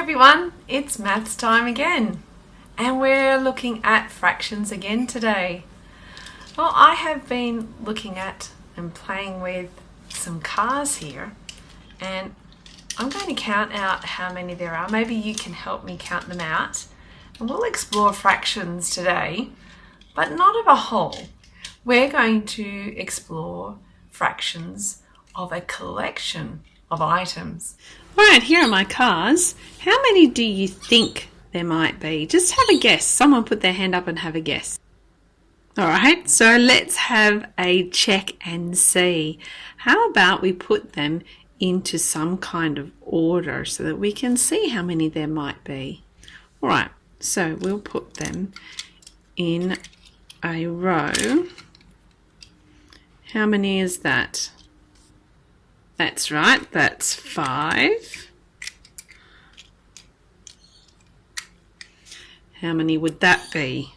everyone, it's maths time again, and we're looking at fractions again today. Well, I have been looking at and playing with some cars here, and I'm going to count out how many there are. Maybe you can help me count them out, and we'll explore fractions today, but not of a whole. We're going to explore fractions of a collection of items. All right, here are my cars. How many do you think there might be? Just have a guess. Someone put their hand up and have a guess. All right, so let's have a check and see. How about we put them into some kind of order so that we can see how many there might be. All right, so we'll put them in a row. How many is that? That's right, that's 5. How many would that be?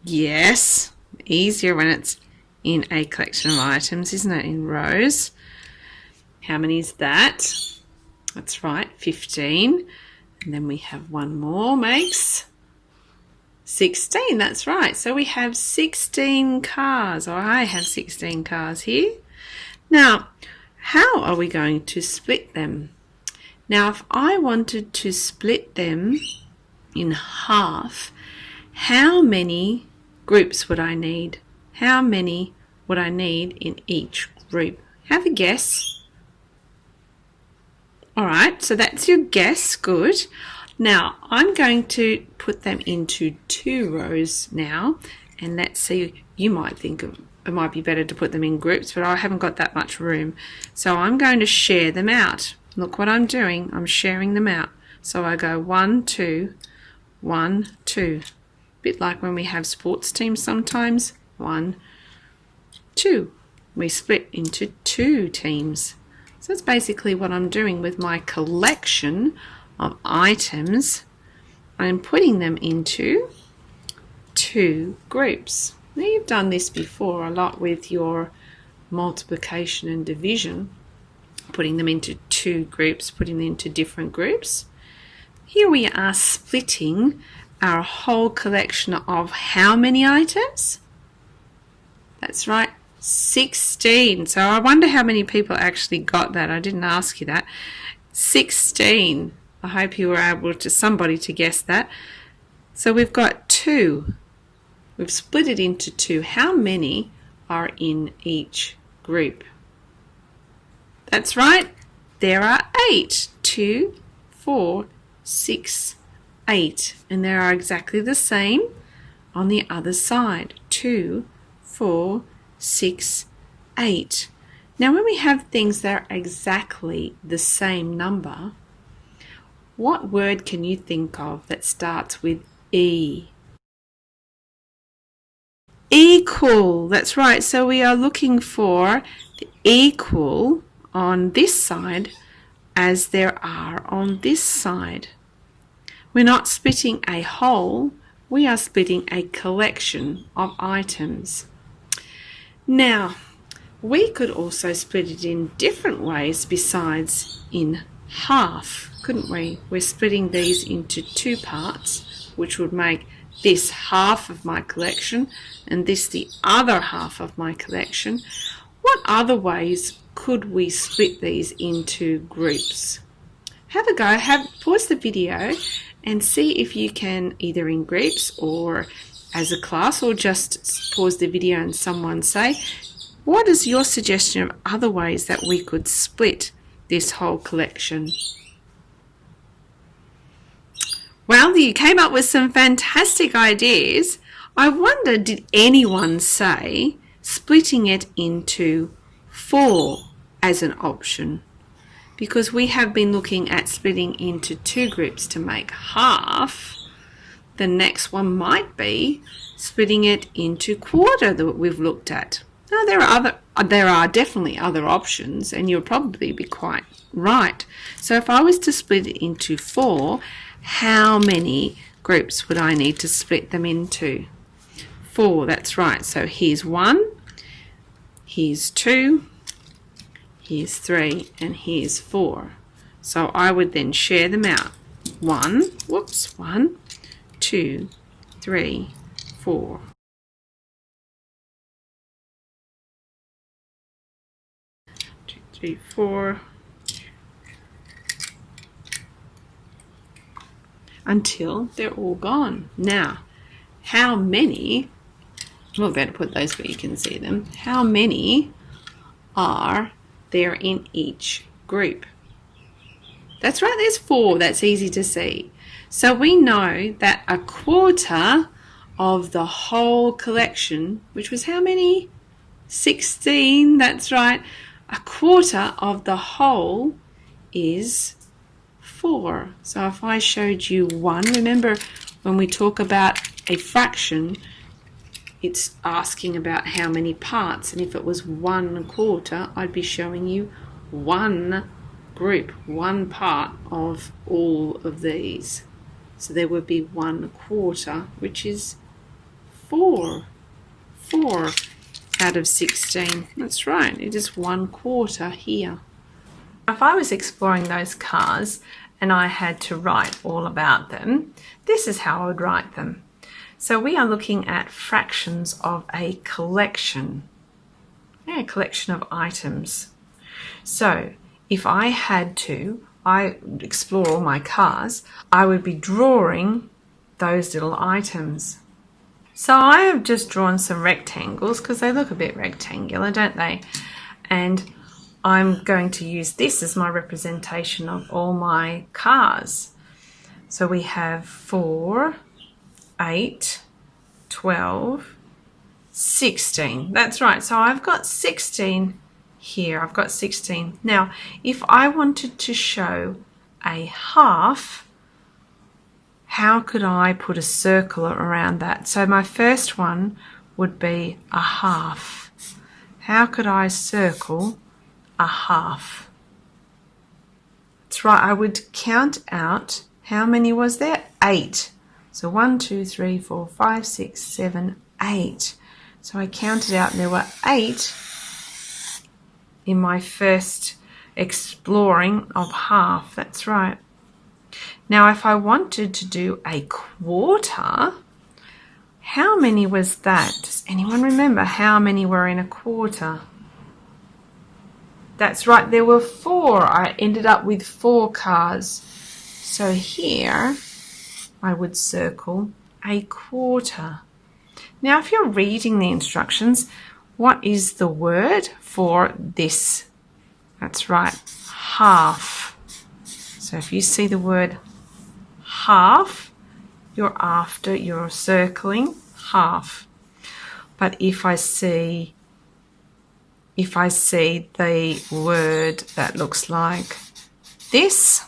Yes, easier when it's in a collection of items, isn't it, in rows? How many is that? That's right, 15. And then we have one more, makes 16, that's right. So we have 16 cars, or I have 16 cars here. Now, how are we going to split them? Now, if I wanted to split them in half, how many groups would I need? How many would I need in each group? Have a guess. All right, so that's your guess. Good. Now, I'm going to put them into 2 rows now, and let's see, you might think it might be better to put them in groups, but I haven't got that much room. So I'm going to share them out. Look what I'm doing. I'm sharing them out. So I go 1, 2, 1, 2. A bit like when we have sports teams sometimes. 1, 2. We split into 2 teams. So that's basically what I'm doing with my collection of items. I'm putting them into 2 groups. Now, you've done this before a lot with your multiplication and division, putting them into 2 groups, putting them into different groups. Here we are splitting our whole collection of how many items? That's right, 16. So I wonder how many people actually got that. I didn't ask you that. 16. I hope you were able to, somebody to guess that. So we've got 2. We've split it into 2. How many are in each group? That's right. There are 8. 2, 4, 6, 8. And they are exactly the same on the other side. 2, 4, 6, 8. Now, when we have things that are exactly the same number, what word can you think of that starts with E? Equal, that's right. So we are looking for the equal on this side as there are on this side. We're not splitting a whole, we are splitting a collection of items. Now, we could also split it in different ways besides in half, couldn't we? We're splitting these into 2 parts, which would make this half of my collection and this the other half of my collection. What other ways could we split these into groups? Have a go, pause the video and see if you can, either in groups or as a class, or just pause the video and someone say, what is your suggestion of other ways that we could split this whole collection? Well, you came up with some fantastic ideas. I wonder, did anyone say splitting it into 4 as an option? Because we have been looking at splitting into 2 groups to make half. The next one might be splitting it into quarter that we've looked at. Now, there are definitely other options, and you'll probably be quite right. So if I was to split it into 4, how many groups would I need to split them into? 4, that's right. So here's 1, here's 2, here's 3, and here's 4. So I would then share them out. 1, 2, 3, 4. Two, three, 4. Until they're all gone. Now, how many, we'll better put those where you can see them. How many are there in each group? That's right, there's 4. That's easy to see. So we know that a quarter of the whole collection, which was how many? 16, that's right. A quarter of the whole is 4. So if I showed you 1, remember when we talk about a fraction, it's asking about how many parts, and if it was 1/4, I'd be showing you 1 group, 1 part of all of these. So there would be 1/4, which is 4. 4 out of 16. That's right, it is 1/4 here. If I was exploring those cars and I had to write all about them, this is how I would write them. So we are looking at fractions of a collection, a collection of items. So if I had to, I explore all my cars, I would be drawing those little items. So I have just drawn some rectangles because they look a bit rectangular, don't they? And I'm going to use this as my representation of all my cars. So we have 4, 8, 12, 16. That's right. So I've got 16 here. I've got 16. Now, if I wanted to show a half, how could I put a circle around that? So my first one would be a half. How could I circle a half? That's right. I would count out, how many was there? 8. So 1, 2, 3, 4, 5, 6, 7, 8. So I counted out and there were 8 in my first exploring of half. That's right. Now if I wanted to do a quarter, how many was that? Does anyone remember how many were in a quarter? That's right, there were 4. I ended up with 4 cars. So here I would circle a quarter. Now if you're reading the instructions, what is the word for this? That's right, half. So if you see the word half, you're circling half. But if I see the word that looks like this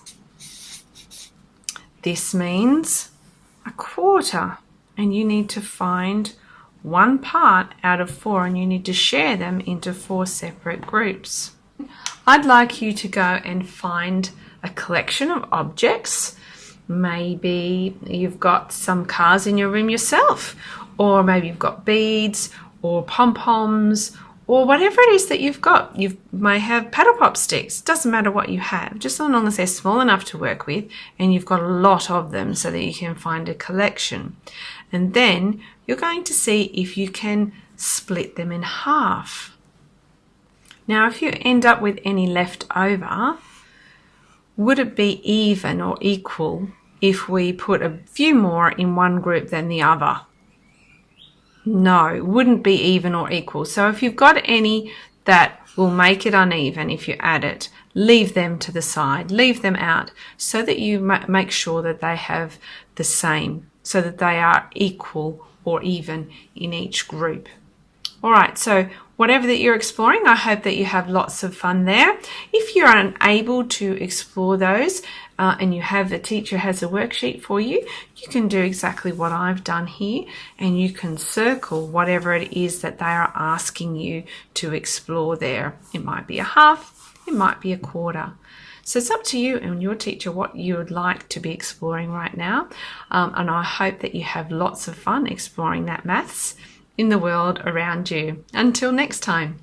means a quarter, and you need to find 1 part out of 4 and you need to share them into 4 separate groups. I'd like you to go and find a collection of objects. Maybe you've got some cars in your room yourself, or maybe you've got beads or pom-poms or whatever it is that you've got. You may have paddle pop sticks. Doesn't matter what you have, just as long as they're small enough to work with and you've got a lot of them so that you can find a collection. And then you're going to see if you can split them in half. Now if you end up with any left over, would it be even or equal if we put a few more in one group than the other? No, it wouldn't be even or equal. So if you've got any that will make it uneven if you add it, leave them to the side, leave them out so that you make sure that they have the same, so that they are equal or even in each group. All right, so whatever that you're exploring, I hope that you have lots of fun there. If you're unable to explore those and you have a teacher has a worksheet for you, you can do exactly what I've done here and you can circle whatever it is that they are asking you to explore there. It might be a half, it might be a quarter. So it's up to you and your teacher what you would like to be exploring right now. And I hope that you have lots of fun exploring that maths in the world around you. Until next time.